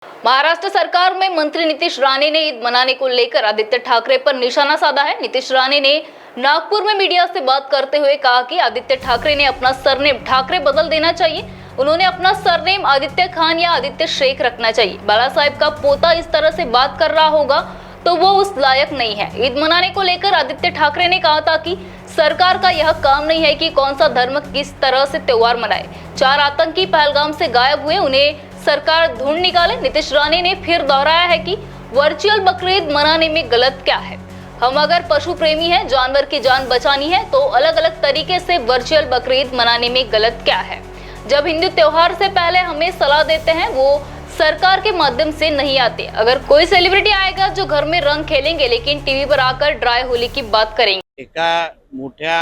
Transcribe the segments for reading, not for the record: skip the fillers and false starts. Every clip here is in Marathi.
महाराष्ट्र सरकार में मंत्री नीतीश राणे ने ईद मनाने को लेकर आदित्य ठाकरे पर निशाना साधा है। नीतीश राणे ने नागपुर में मीडिया से बात करते हुए कहा कि आदित्य ठाकरे ने अपना सरनेम ठाकरे बदल देना चाहिए। उन्होंने अपना सरनेम आदित्य खान या आदित्य शेख रखना चाहिए। बाला साहेब का पोता इस तरह से बात कर रहा होगा तो वो उस लायक नहीं है। ईद मनाने को लेकर आदित्य ठाकरे ने कहा था कि सरकार का यह काम नहीं है कि कौन सा धर्म किस तरह से त्योहार मनाए। 4 आतंकी पहलगाम से गायब हुए, उन्हें सरकार ढूंढ निकाले। नीतीश राणे ने फिर दोहराया है कि वर्चुअल बकरीद मनाने में गलत क्या है। हम अगर पशु प्रेमी हैं, जानवर की जान बचानी है तो अलग अलग तरीके से वर्चुअल बकरीद मनाने में गलत क्या है। जब हिंदू त्योहार से पहले हमें सलाह देते हैं वो सरकार के माध्यम से नहीं आते। अगर कोई सेलिब्रिटी आएगा जो घर में रंग खेलेंगे लेकिन टीवी पर आकर ड्राय होली की बात करेंगे। एका मोठ्या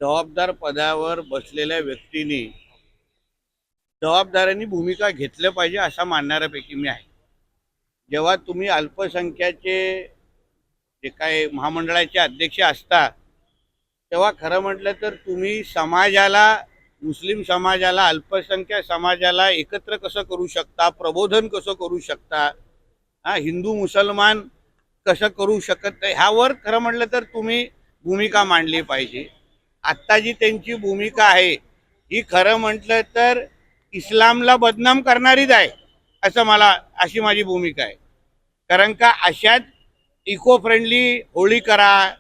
जबाबदार पदावर बसलेल्या व्यक्तीने जबाबदारीने भूमिका घेतली पाहिजे असा मानणाऱ्यापैकी मी आहे। जेव्हा तुम्ही अल्पसंख्याचे जे काय महामंडळाचे अध्यक्ष असता तेव्हा खरं म्हटलं तर तुम्ही समाजाला, मुस्लिम समाजाला, अल्पसंख्याक समाजाला एकत्र कसं करू शकता, प्रबोधन कसं करू शकता, हिंदू मुसलमान कसं करू शकत नाही ह्यावर खरं म्हटलं तर तुम्ही भूमिका मांडली पाहिजे। आत्ता जी त्यांची भूमिका आहे ही खरं म्हटलं तर इस्लामला बदनाम करणारीच आहे अशी माझी भूमिका आहे। कारण का अशात इको फ्रेंडली होळी करा,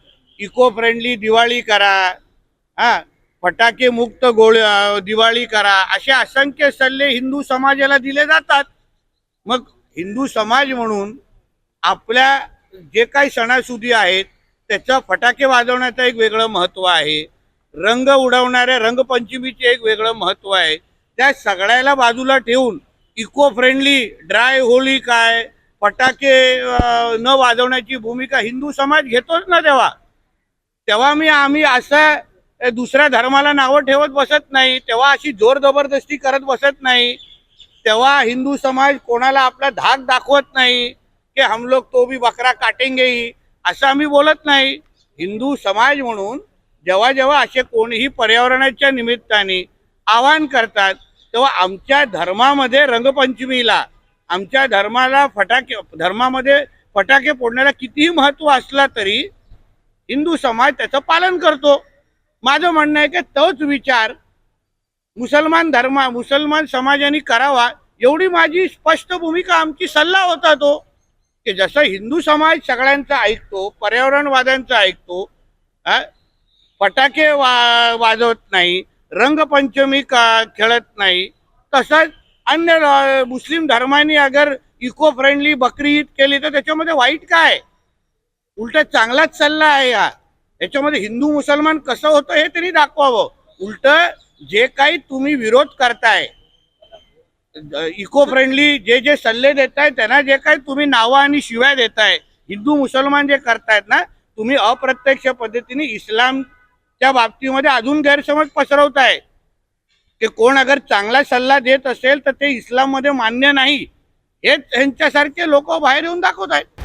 इको फ्रेंडली दिवाळी करा, फटाके मुक्त दिवाळी करा, असे असंख्य सल्ले हिंदू समाजाला दिले जातात। मग हिंदू समाज म्हणून आपल्या जे काही सणासुदी आहेत त्याचा फटाके वाजवण्याचं एक वेगळं महत्त्व आहे, रंग उडवणाऱ्या रंगपंचमीचे एक वेगळं महत्त्व आहे। त्या सगळ्याला बाजूला ठेवून इको फ्रेंडली ड्राय होळी काय, फटाके न वाजवण्याची भूमिका हिंदू समाज घेतोच ना। तेव्हा आम्ही असं दुसऱ्या धर्माला नावं ठेवत बसत नाही, तेव्हा अशी जोर जबरदस्ती करत बसत नाही, तेव्हा हिंदू समाज कोणाला आपला धाक दाखवत नाही की हम लोग तो भी बकरा काटेंगे ही, असं आम्ही बोलत नाही। हिंदू समाज म्हणून जेव्हा जेव्हा असे कोणीही पर्यावरणाच्या निमित्ताने आवाहन करतात तेव्हा आमच्या धर्मामध्ये रंगपंचमीला, आमच्या धर्मामध्ये फटाके फोडण्याला कितीही महत्त्व असला तरी हिंदू समाज त्याचं पालन करतो। माझं म्हणणं आहे की तोच विचार मुसलमान समाजाने करावा एवढी माझी स्पष्ट भूमिका, आमची सल्ला होता तो की जसं हिंदू समाज सगळ्यांचा ऐकतो, पर्यावरणवाद्यांचा ऐकतो, फटाके वाजवत नाही, रंगपंचमी खेळत नाही, तसंच अन्य मुस्लिम धर्माने अगर इको फ्रेंडली बकरी ईद केली तर त्याच्यामध्ये वाईट काय? उलट चांगलाच सल्ला आहे हा। याच्यामध्ये हिंदू मुसलमान कसं होतं हे तरी दाखवावं। उलट जे काही तुम्ही विरोध करताय, इको फ्रेंडली जे सल्ले देताय, त्यांना जे काही तुम्ही नावं आणि शिव्या देताय, हिंदू मुसलमान जे करतायत ना, तुम्ही अप्रत्यक्ष पद्धतीने इस्लामच्या बाबतीमध्ये अजून गैरसमज पसरवताय की कोण अगर चांगला सल्ला देत असेल तर ते इस्लाम मध्ये मान्य नाही, हे त्यांच्यासारखे लोक बाहेर येऊन दाखवत आहेत।